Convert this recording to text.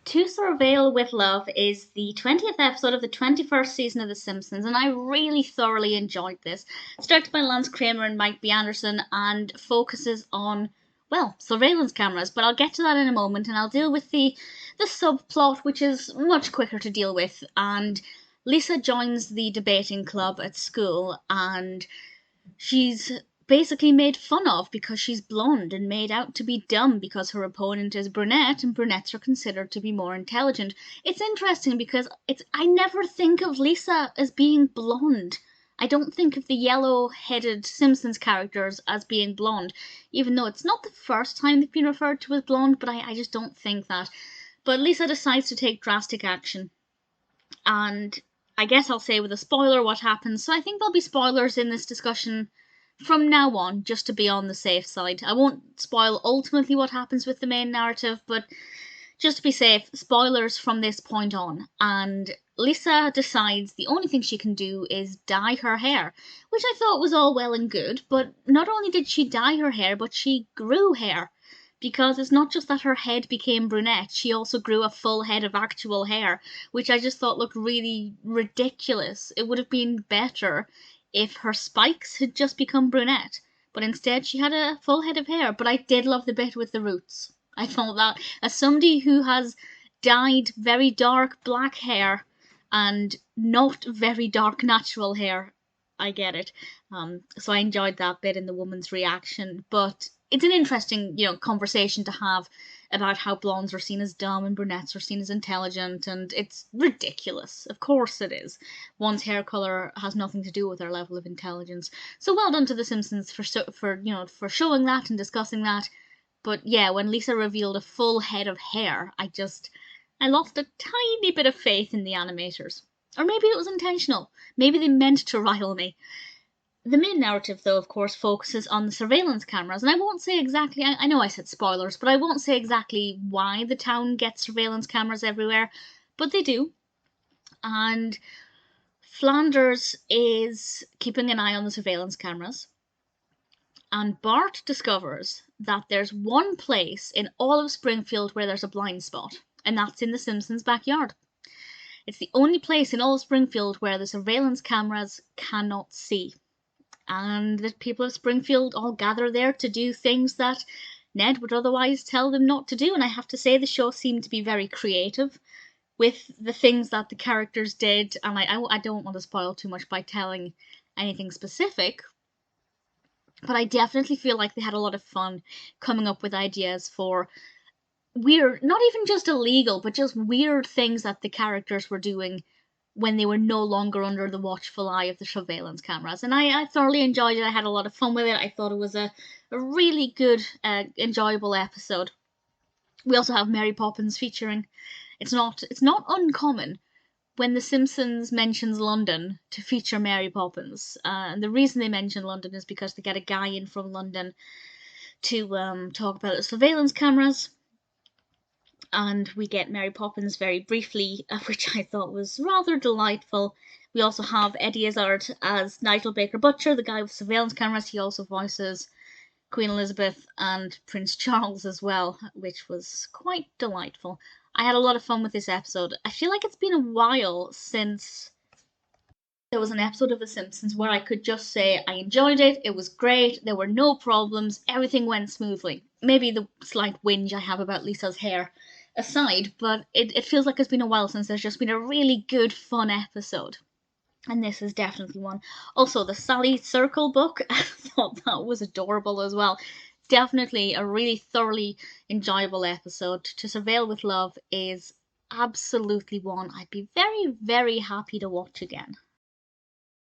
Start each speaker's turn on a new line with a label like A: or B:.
A: To Surveil with Love is the 20th episode of the 21st season of The Simpsons, and I really thoroughly enjoyed this. It's directed by Lance Kramer and Mike B. Anderson and focuses on, well, surveillance cameras, but I'll get to that in a moment, and I'll deal with the subplot, which is much quicker to deal with. And Lisa joins the debating club at school, and she's basically made fun of because she's blonde and made out to be dumb because her opponent is brunette, and brunettes are considered to be more intelligent. It's interesting because I never think of Lisa as being blonde. I don't think of the yellow-headed Simpsons characters as being blonde, even though it's not the first time they've been referred to as blonde, but I just don't think that. But Lisa decides to take drastic action, and I guess I'll say with a spoiler what happens, so I think there'll be spoilers in this discussion from now on, just to be on the safe side. I won't spoil ultimately what happens with the main narrative, but just to be safe, spoilers from this point on. And Lisa decides the only thing she can do is dye her hair, which I thought was all well and good, but not only did she dye her hair, but she grew hair. Because it's not just that her head became brunette, she also grew a full head of actual hair, which I just thought looked really ridiculous. It would have been better if her spikes had just become brunette, but instead she had a full head of hair. But I did love the bit with the roots. I thought that, as somebody who has dyed very dark black hair and not very dark natural hair, I get it. So I enjoyed that bit in the woman's reaction, but it's an interesting, conversation to have about how blondes are seen as dumb and brunettes are seen as intelligent, and it's ridiculous. Of course it is. One's hair colour has nothing to do with their level of intelligence. So well done to The Simpsons for showing that and discussing that. But yeah, when Lisa revealed a full head of hair, I lost a tiny bit of faith in the animators. Or maybe it was intentional. Maybe they meant to rile me. The main narrative, though, of course, focuses on the surveillance cameras, and I won't say exactly, I know I said spoilers, but I won't say exactly why the town gets surveillance cameras everywhere, but they do. And Flanders is keeping an eye on the surveillance cameras, and Bart discovers that there's one place in all of Springfield where there's a blind spot, and that's in the Simpsons' backyard. It's the only place in all of Springfield where the surveillance cameras cannot see. And the people of Springfield all gather there to do things that Ned would otherwise tell them not to do. And I have to say, the show seemed to be very creative with the things that the characters did. And I don't want to spoil too much by telling anything specific, but I definitely feel like they had a lot of fun coming up with ideas for weird, not even just illegal, but just weird things that the characters were doing when they were no longer under the watchful eye of the surveillance cameras. And I thoroughly enjoyed it. I had a lot of fun with it. I thought it was a really good, enjoyable episode. We also have Mary Poppins featuring. It's not uncommon when The Simpsons mentions London to feature Mary Poppins. And the reason they mention London is because they get a guy in from London to talk about the surveillance cameras. And we get Mary Poppins very briefly, which I thought was rather delightful. We also have Eddie Izzard as Nigel Baker Butcher, the guy with surveillance cameras. He also voices Queen Elizabeth and Prince Charles as well, which was quite delightful. I had a lot of fun with this episode. I feel like it's been a while since there was an episode of The Simpsons where I could just say I enjoyed it, it was great, there were no problems, everything went smoothly. Maybe the slight whinge I have about Lisa's hair aside, but it feels like it's been a while since there's just been a really good, fun episode. And this is definitely one. Also, the Sally Circle book, I thought that was adorable as well. Definitely a really thoroughly enjoyable episode. To Surveil with Love is absolutely one I'd be very, very happy to watch again.